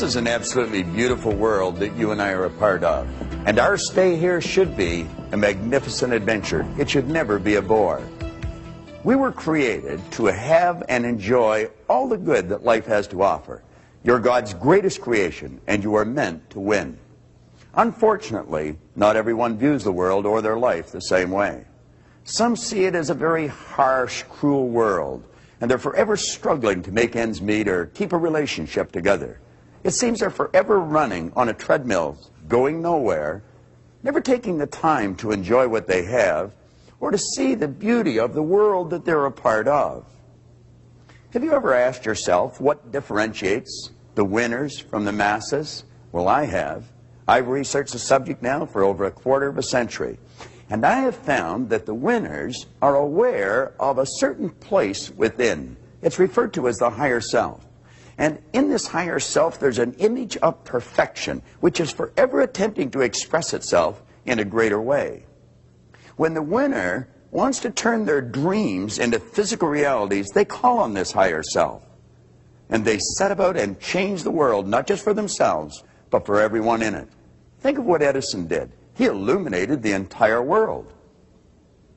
This is an absolutely beautiful world that you and I are a part of. And our stay here should be a magnificent adventure. It should never be a bore. We were created to have and enjoy all the good that life has to offer. You're God's greatest creation, and you are meant to win. Unfortunately, not everyone views the world or their life the same way. Some see it as a very harsh, cruel world, and they're forever struggling to make ends meet or keep a relationship together. It seems they're forever running on a treadmill, going nowhere, never taking the time to enjoy what they have or to see the beauty of the world that they're a part of. Have you ever asked yourself what differentiates the winners from the masses? Well, I have. I've researched the subject now for over a quarter of a century, and I have found that the winners are aware of a certain place within. It's referred to as the higher self. And in this higher self, there's an image of perfection, which is forever attempting to express itself in a greater way. When the winner wants to turn their dreams into physical realities, they call on this higher self. And they set about and change the world, not just for themselves, but for everyone in it. Think of what Edison did. He illuminated the entire world.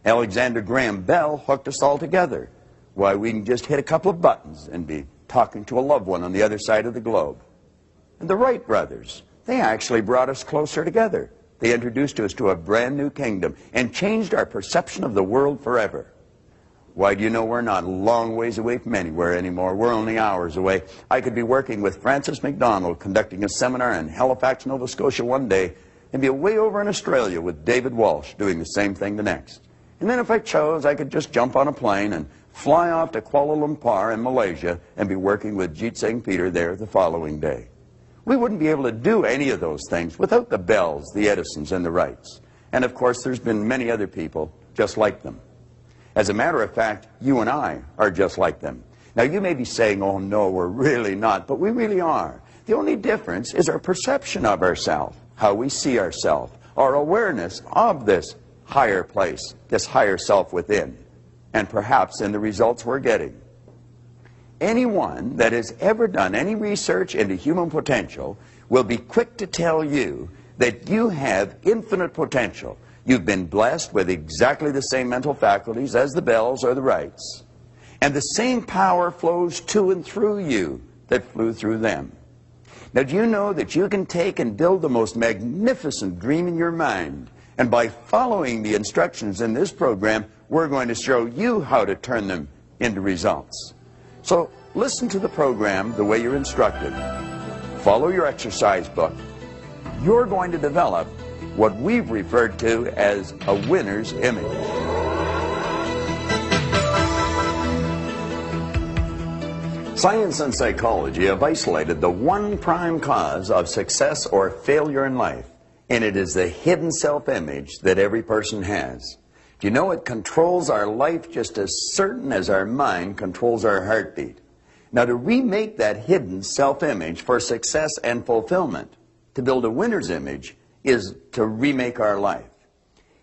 Alexander Graham Bell hooked us all together. Why, we can just hit a couple of buttons and be talking to a loved one on the other side of the globe. And the Wright brothers, they actually brought us closer together. They introduced us to a brand new kingdom and changed our perception of the world forever. Why, do you know we're not a long ways away from anywhere anymore? We're only hours away. I could be working with Francis MacDonald conducting a seminar in Halifax, Nova Scotia one day, and be way over in Australia with David Walsh doing the same thing the next. And then if I chose, I could just jump on a plane and fly off to Kuala Lumpur in Malaysia and be working with Jeet Singh Peter there the following day. We wouldn't be able to do any of those things without the Bells, the Edisons, and the Wrights. And of course, there's been many other people just like them. As a matter of fact, you and I are just like them. Now, you may be saying, oh no, we're really not, but we really are. The only difference is our perception of ourselves, how we see ourselves, our awareness of this higher place, this higher self within, and perhaps in the results we're getting. Anyone that has ever done any research into human potential will be quick to tell you that you have infinite potential. You've been blessed with exactly the same mental faculties as the Bells or the Wrights. And the same power flows to and through you that flew through them. Now, do you know that you can take and build the most magnificent dream in your mind? And by following the instructions in this program, we're going to show you how to turn them into results. So listen to the program the way you're instructed. Follow your exercise book. You're going to develop what we've referred to as a winner's image. Science and psychology have isolated the one prime cause of success or failure in life, and it is the hidden self-image that every person has. Do you know it controls our life just as certain as our mind controls our heartbeat? Now, to remake that hidden self-image for success and fulfillment, to build a winner's image, is to remake our life.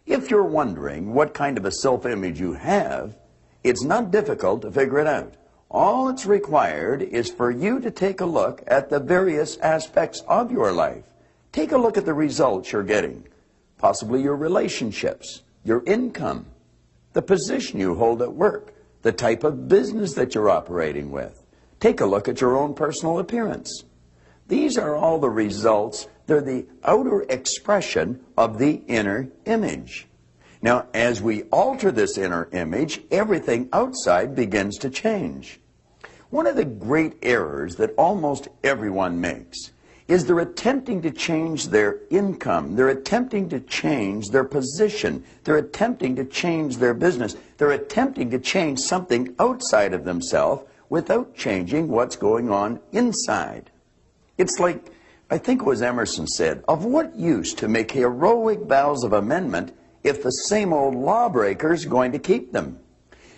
If you're wondering what kind of a self-image you have, it's not difficult to figure it out. All that's required is for you to take a look at the various aspects of your life. Take a look at the results you're getting, possibly your relationships, your income, the position you hold at work, the type of business that you're operating with. Take a look at your own personal appearance. These are all the results. They're the outer expression of the inner image. Now, as we alter this inner image, everything outside begins to change. One of the great errors that almost everyone makes is they're attempting to change their income. They're attempting to change their position. They're attempting to change their business. They're attempting to change something outside of themselves without changing what's going on inside. It's like, I think it was Emerson said, of what use to make heroic vows of amendment if the same old lawbreaker's going to keep them?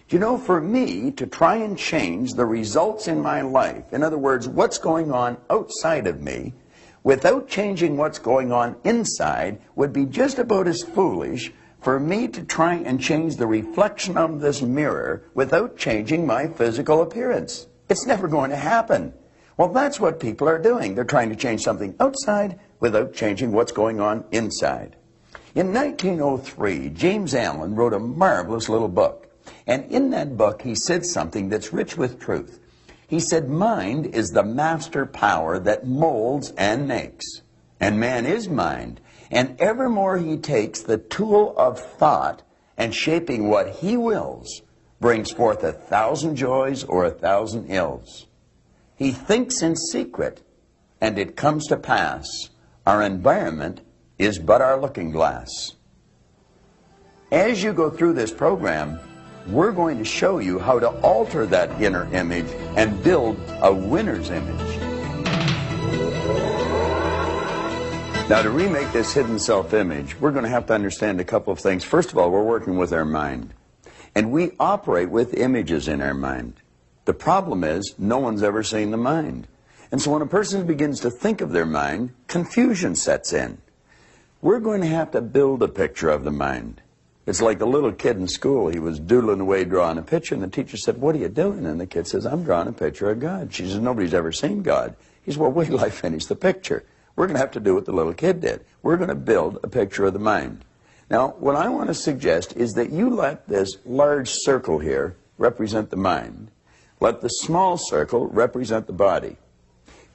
Do you know, for me to try and change the results in my life, in other words, what's going on outside of me, without changing what's going on inside, would be just about as foolish for me to try and change the reflection of this mirror without changing my physical appearance. It's never going to happen. Well, that's what people are doing. They're trying to change something outside without changing what's going on inside. In 1903, James Allen wrote a marvelous little book. And in that book, he said something that's rich with truth. He said, mind is the master power that molds and makes. And man is mind. And evermore he takes the tool of thought and shaping what he wills, brings forth 1,000 joys or 1,000 ills. He thinks in secret, and it comes to pass. Our environment is but our looking glass. As you go through this program, we're going to show you how to alter that inner image and build a winner's image. Now, to remake this hidden self-image, we're going to have to understand a couple of things. First of all, we're working with our mind. And we operate with images in our mind. The problem is, no one's ever seen the mind. And so when a person begins to think of their mind, confusion sets in. We're going to have to build a picture of the mind. It's like the little kid in school. He was doodling away, drawing a picture, and the teacher said, "What are you doing?" And the kid says, "I'm drawing a picture of God." She says, "Nobody's ever seen God." He says, "Well, wait till I finish the picture." We're going to have to do what the little kid did. We're going to build a picture of the mind. Now, what I want to suggest is that you let this large circle here represent the mind. Let the small circle represent the body.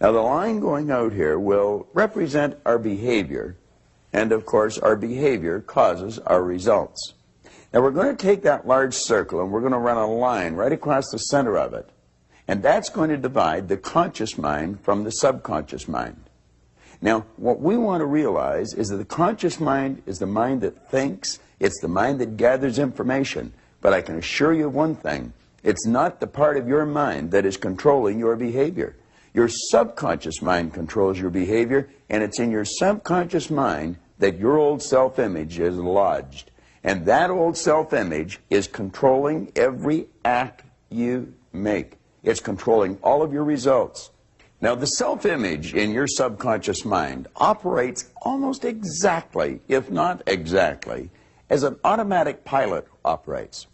Now, the line going out here will represent our behavior, and of course, our behavior causes our results. Now, we're going to take that large circle and we're going to run a line right across the center of it, and that's going to divide the conscious mind from the subconscious mind. Now, what we want to realize is that the conscious mind is the mind that thinks, it's the mind that gathers information, but I can assure you of one thing. It's not the part of your mind that is controlling your behavior. Your subconscious mind controls your behavior, and it's in your subconscious mind that your old self-image is lodged. And that old self-image is controlling every act you make. It's controlling all of your results. Now, the self-image in your subconscious mind operates almost exactly, if not exactly, as an automatic pilot operates.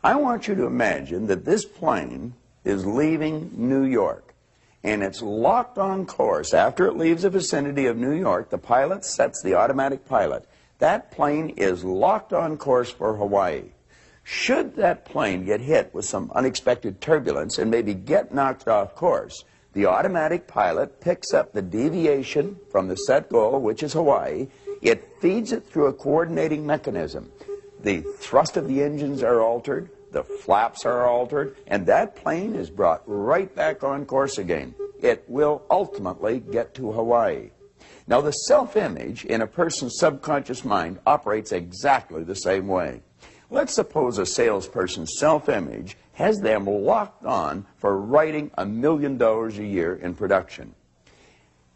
I want you to imagine that this plane is leaving New York, and it's locked on course. After it leaves the vicinity of New York, the pilot sets the automatic pilot. That plane is locked on course for Hawaii. Should that plane get hit with some unexpected turbulence and maybe get knocked off course, the automatic pilot picks up the deviation from the set goal, which is Hawaii. It feeds it through a coordinating mechanism. The thrust of the engines are altered, the flaps are altered, and that plane is brought right back on course again. It will ultimately get to Hawaii. Now, the self-image in a person's subconscious mind operates exactly the same way. Let's suppose a salesperson's self-image has them locked on for writing $1 million a year in production.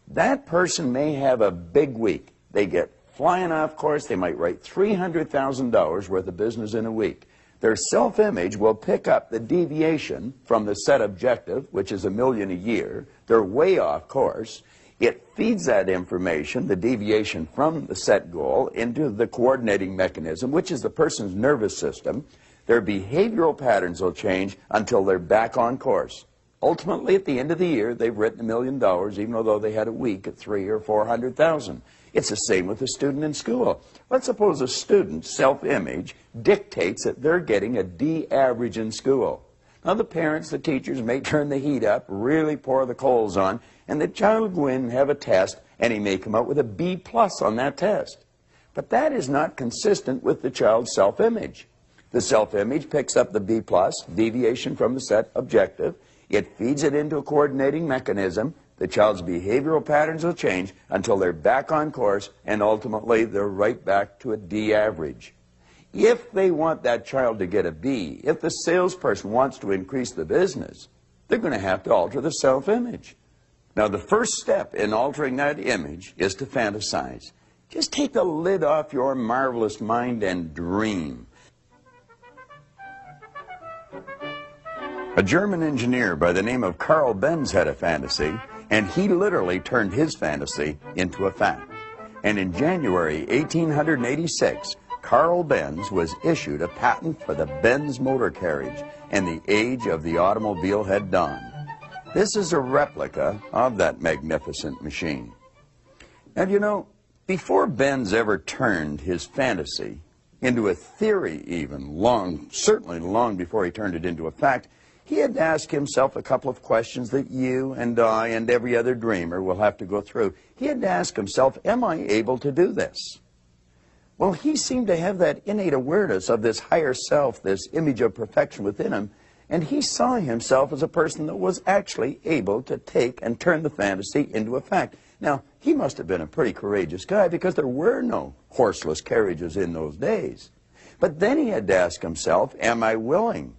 That person may have a big week. They get flying off course. They might write $300,000 worth of business in a week. Their self-image will pick up the deviation from the set objective, which is $1 million a year. They're way off course. It feeds that information, the deviation from the set goal, into the coordinating mechanism, which is the person's nervous system. Their behavioral patterns will change until they're back on course. Ultimately, at the end of the year, they've written $1 million, even though they had a week at $300,000 or $400,000. It's the same with a student in school. Let's suppose a student's self-image dictates that they're getting a D average in school. Now, the parents, the teachers may turn the heat up, really pour the coals on, and the child will go in and have a test, and he may come out with a B+ on that test. But that is not consistent with the child's self-image. The self-image picks up the B+, deviation from the set objective. It feeds it into a coordinating mechanism. The child's behavioral patterns will change until they're back on course, and ultimately they're right back to a D average. If they want that child to get a B, if the salesperson wants to increase the business, they're going to have to alter the self-image. Now, the first step in altering that image is to fantasize. Just take the lid off your marvelous mind and dream. A German engineer by the name of Carl Benz had a fantasy, and he literally turned his fantasy into a fact. And in January 1886, Carl Benz was issued a patent for the Benz motor carriage, and the age of the automobile had dawned. This is a replica of that magnificent machine. And you know, before Benz ever turned his fantasy into a theory even, certainly long before he turned it into a fact, he had to ask himself a couple of questions that you and I and every other dreamer will have to go through. He had to ask himself, am I able to do this? Well, he seemed to have that innate awareness of this higher self, this image of perfection within him, and he saw himself as a person that was actually able to take and turn the fantasy into a fact. Now, he must have been a pretty courageous guy because there were no horseless carriages in those days. But then he had to ask himself, am I willing?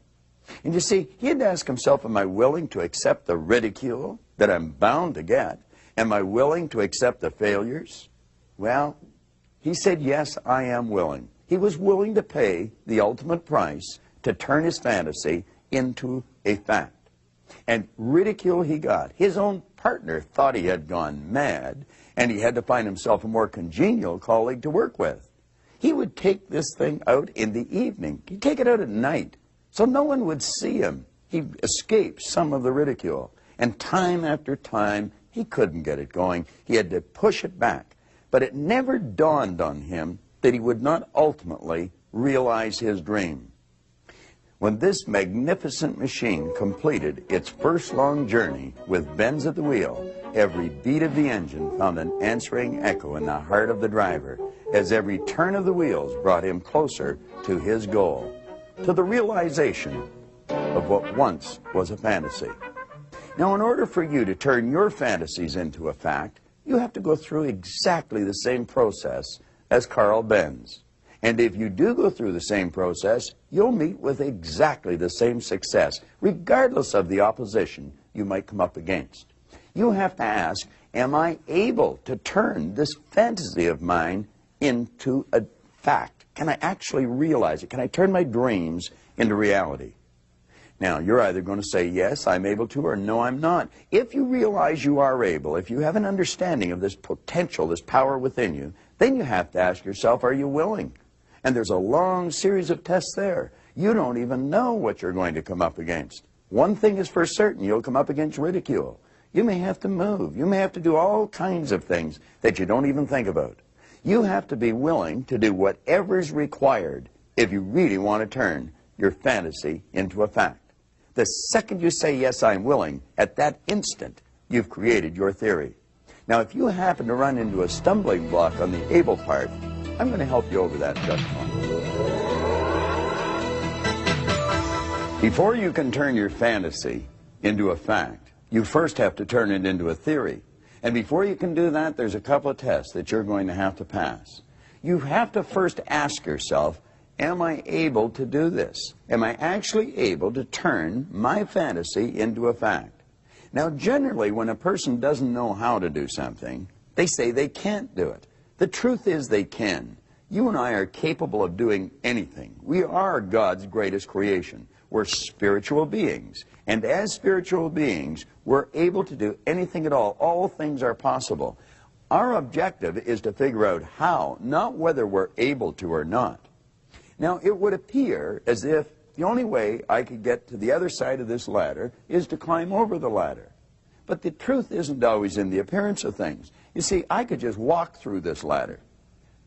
And you see, he had to ask himself, am I willing to accept the ridicule that I'm bound to get? Am I willing to accept the failures? Well, he said, yes, I am willing. He was willing to pay the ultimate price to turn his fantasy into a fact. And ridicule he got. His own partner thought he had gone mad, and he had to find himself a more congenial colleague to work with. He would take this thing out in the evening. He'd take it out at night, so no one would see him. He'd escape some of the ridicule. And time after time, he couldn't get it going. He had to push it back. But it never dawned on him that he would not ultimately realize his dream. When this magnificent machine completed its first long journey with Benz at the wheel, every beat of the engine found an answering echo in the heart of the driver, as every turn of the wheels brought him closer to his goal, to the realization of what once was a fantasy. Now, in order for you to turn your fantasies into a fact, you have to go through exactly the same process as Carl Benz. And if you do go through the same process, you'll meet with exactly the same success, regardless of the opposition you might come up against. You have to ask, am I able to turn this fantasy of mine into a fact? Can I actually realize it? Can I turn my dreams into reality? Now, you're either going to say, yes, I'm able to, or no, I'm not. If you realize you are able, if you have an understanding of this potential, this power within you, then you have to ask yourself, are you willing? And there's a long series of tests there. You don't even know what you're going to come up against. One thing is for certain, you'll come up against ridicule. You may have to move. You may have to do all kinds of things that you don't even think about. You have to be willing to do whatever's required if you really want to turn your fantasy into a fact. The second you say, yes, I'm willing, at that instant, you've created your theory. Now, if you happen to run into a stumbling block on the able part, I'm going to help you over that just a moment. Before you can turn your fantasy into a fact, you first have to turn it into a theory. And before you can do that, there's a couple of tests that you're going to have to pass. You have to first ask yourself, am I able to do this? Am I actually able to turn my fantasy into a fact? Now, generally, when a person doesn't know how to do something, they say they can't do it. The truth is they can. You and I are capable of doing anything. We are God's greatest creation. We're spiritual beings. And as spiritual beings, we're able to do anything at all. All things are possible. Our objective is to figure out how, not whether we're able to or not. Now, it would appear as if the only way I could get to the other side of this ladder is to climb over the ladder. But the truth isn't always in the appearance of things. You see, I could just walk through this ladder.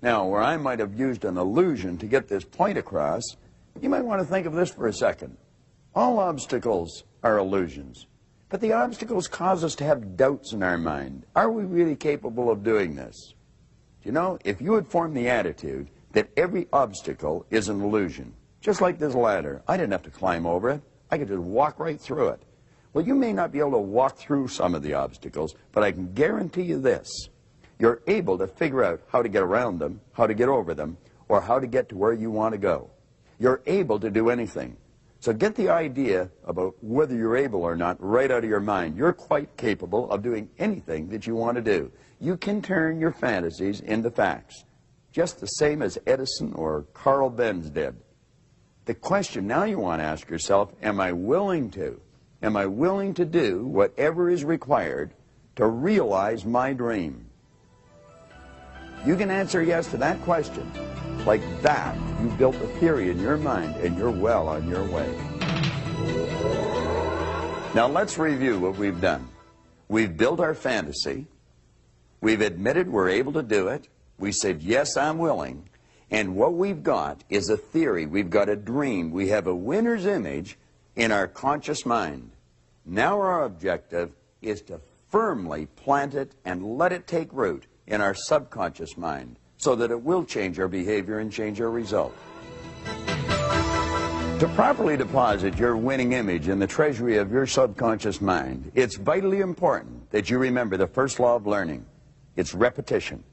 Now, where I might have used an illusion to get this point across, you might want to think of this for a second. All obstacles are illusions. But the obstacles cause us to have doubts in our mind. Are we really capable of doing this? You know, if you had formed the attitude that every obstacle is an illusion, just like this ladder, I didn't have to climb over it. I could just walk right through it. Well, you may not be able to walk through some of the obstacles, but I can guarantee you this. You're able to figure out how to get around them, how to get over them, or how to get to where you want to go. You're able to do anything. So get the idea about whether you're able or not right out of your mind. You're quite capable of doing anything that you want to do. You can turn your fantasies into facts, just the same as Edison or Carl Benz did. The question now you want to ask yourself, am I willing to? Am I willing to do whatever is required to realize my dream? You can answer yes to that question. Like that, you've built a theory in your mind and you're well on your way. Now let's review what we've done. We've built our fantasy. We've admitted we're able to do it. We said, yes, I'm willing. And what we've got is a theory. We've got a dream. We have a winner's image in our conscious mind. Now our objective is to firmly plant it and let it take root in our subconscious mind so that it will change our behavior and change our result. To properly deposit your winning image in the treasury of your subconscious mind, it's vitally important that you remember the first law of learning. It's repetition.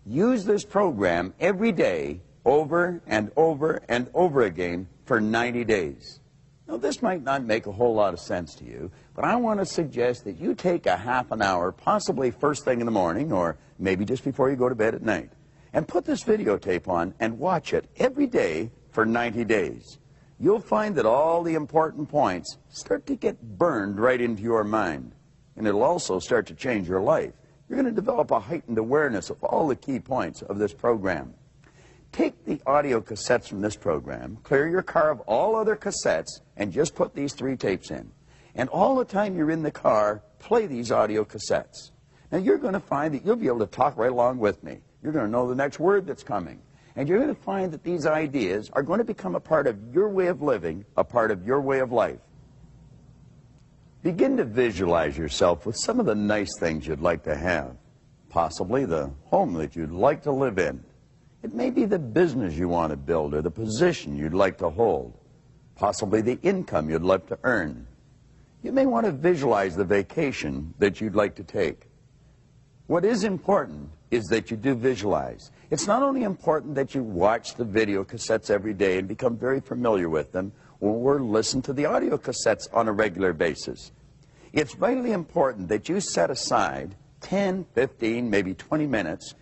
Use this program every day over and over and over again for 90 days. Now, this might not make a whole lot of sense to you, but I want to suggest that you take a half an hour, possibly first thing in the morning or maybe just before you go to bed at night, and put this videotape on and watch it every day for 90 days. You'll find that all the important points start to get burned right into your mind, and it'll also start to change your life. You're going to develop a heightened awareness of all the key points of this program. Take the audio cassettes from this program, clear your car of all other cassettes, and just put these 3 tapes in. And all the time you're in the car, play these audio cassettes. Now you're going to find that you'll be able to talk right along with me. You're going to know the next word that's coming. And you're going to find that these ideas are going to become a part of your way of living, a part of your way of life. Begin to visualize yourself with some of the nice things you'd like to have. Possibly the home that you'd like to live in. It may be the business you want to build or the position you'd like to hold. Possibly the income you'd like to earn. You may want to visualize the vacation that you'd like to take. What is important is that you do visualize. It's not only important that you watch the video cassettes every day and become very familiar with them, or listen to the audio cassettes on a regular basis. It's vitally important that you set aside 10, 15, maybe 20 minutes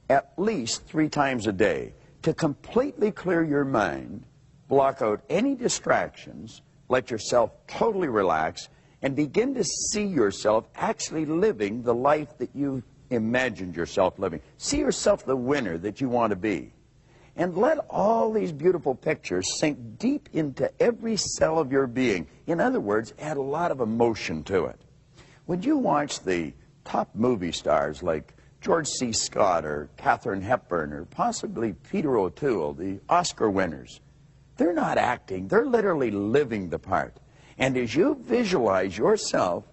at least 3 times a day to completely clear your mind, block out any distractions, let yourself totally relax, and begin to see yourself actually living the life that you imagined yourself living. See yourself the winner that you want to be. And let all these beautiful pictures sink deep into every cell of your being. In other words, add a lot of emotion to it. When you watch the top movie stars like George C. Scott or Katharine Hepburn or possibly Peter O'Toole, the Oscar winners, they're not acting, they're literally living the part. And as you visualize yourself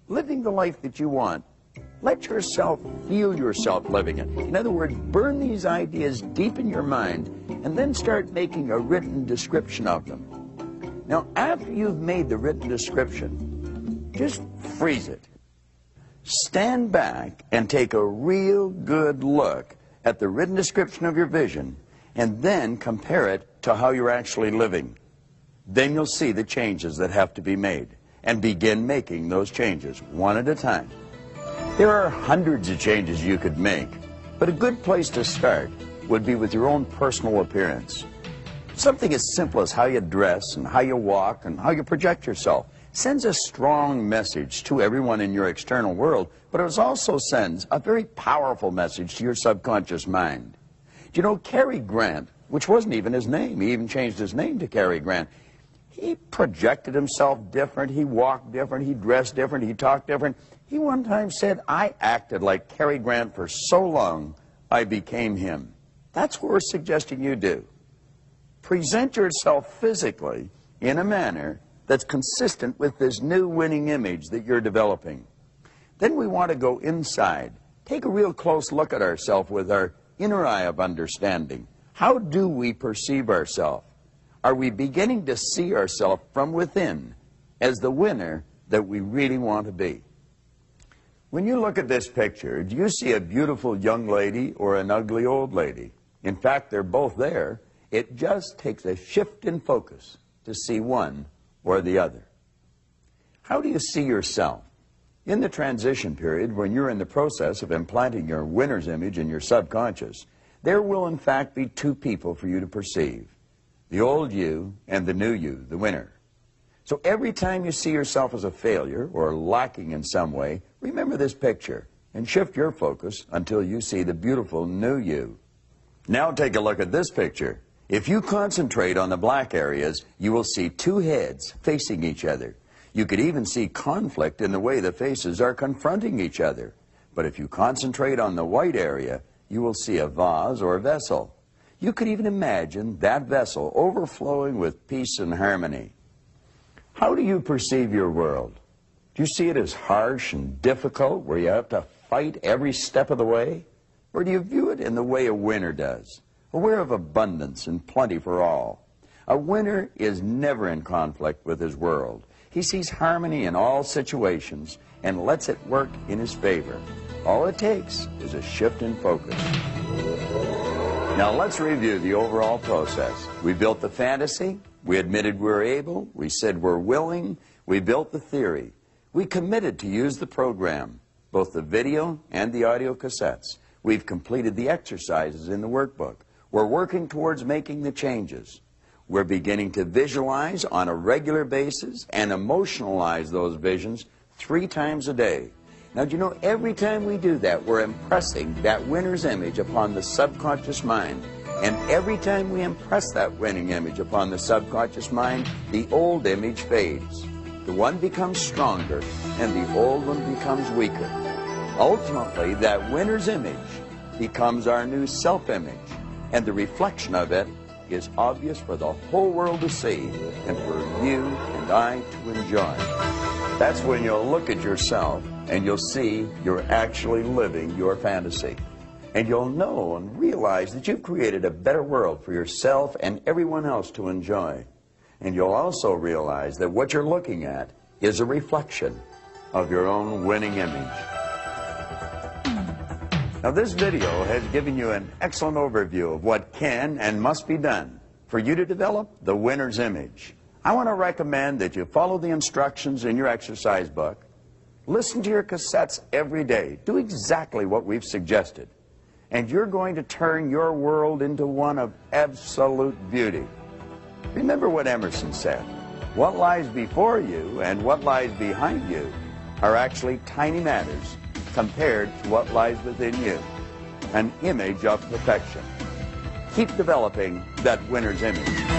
living the life that you want, let yourself feel yourself living it. In other words, burn these ideas deep in your mind and then start making a written description of them. Now, after you've made the written description, just freeze it. Stand back and take a real good look at the written description of your vision and then compare it to how you're actually living. Then you'll see the changes that have to be made and begin making those changes one at a time. There are hundreds of changes you could make, but a good place to start would be with your own personal appearance. Something as simple as how you dress and how you walk and how you project yourself sends a strong message to everyone in your external world, but it also sends a very powerful message to your subconscious mind. Do you know Cary Grant, which wasn't even his name, he even changed his name to Cary Grant, he projected himself different, he walked different, he dressed different, he talked different. He one time said, I acted like Cary Grant for so long, I became him. That's what we're suggesting you do. Present yourself physically in a manner that's consistent with this new winning image that you're developing. Then we want to go inside. Take a real close look at ourselves with our inner eye of understanding. How do we perceive ourselves? Are we beginning to see ourselves from within as the winner that we really want to be? When you look at this picture, do you see a beautiful young lady or an ugly old lady? In fact, they're both there. It just takes a shift in focus to see one or the other. How do you see yourself? In the transition period, when you're in the process of implanting your winner's image in your subconscious, there will in fact be 2 people for you to perceive. The old you and the new you, the winner. So every time you see yourself as a failure or lacking in some way, remember this picture and shift your focus until you see the beautiful new you. Now take a look at this picture. If you concentrate on the black areas, you will see 2 heads facing each other. You could even see conflict in the way the faces are confronting each other. But if you concentrate on the white area, you will see a vase or vessel. You could even imagine that vessel overflowing with peace and harmony. How do you perceive your world? Do you see it as harsh and difficult, where you have to fight every step of the way? Or do you view it in the way a winner does, aware of abundance and plenty for all? A winner is never in conflict with his world. He sees harmony in all situations and lets it work in his favor. All it takes is a shift in focus. Now let's review the overall process. We built the fantasy, we admitted we're able, we said we're willing, we built the theory. We committed to use the program, both the video and the audio cassettes. We've completed the exercises in the workbook. We're working towards making the changes. We're beginning to visualize on a regular basis and emotionalize those visions 3 times a day. Now, do you know, every time we do that, we're impressing that winner's image upon the subconscious mind. And every time we impress that winning image upon the subconscious mind, the old image fades. The one becomes stronger, and the old one becomes weaker. Ultimately, that winner's image becomes our new self-image, and the reflection of it is obvious for the whole world to see and for you and I to enjoy. That's when you'll look at yourself and you'll see you're actually living your fantasy. And you'll know and realize that you've created a better world for yourself and everyone else to enjoy. And you'll also realize that what you're looking at is a reflection of your own winning image. Now, this video has given you an excellent overview of what can and must be done for you to develop the winner's image. I want to recommend that you follow the instructions in your exercise book. Listen to your cassettes every day. Do exactly what we've suggested. And you're going to turn your world into one of absolute beauty. Remember what Emerson said. What lies before you and what lies behind you are actually tiny matters compared to what lies within you. An image of perfection. Keep developing that winner's image.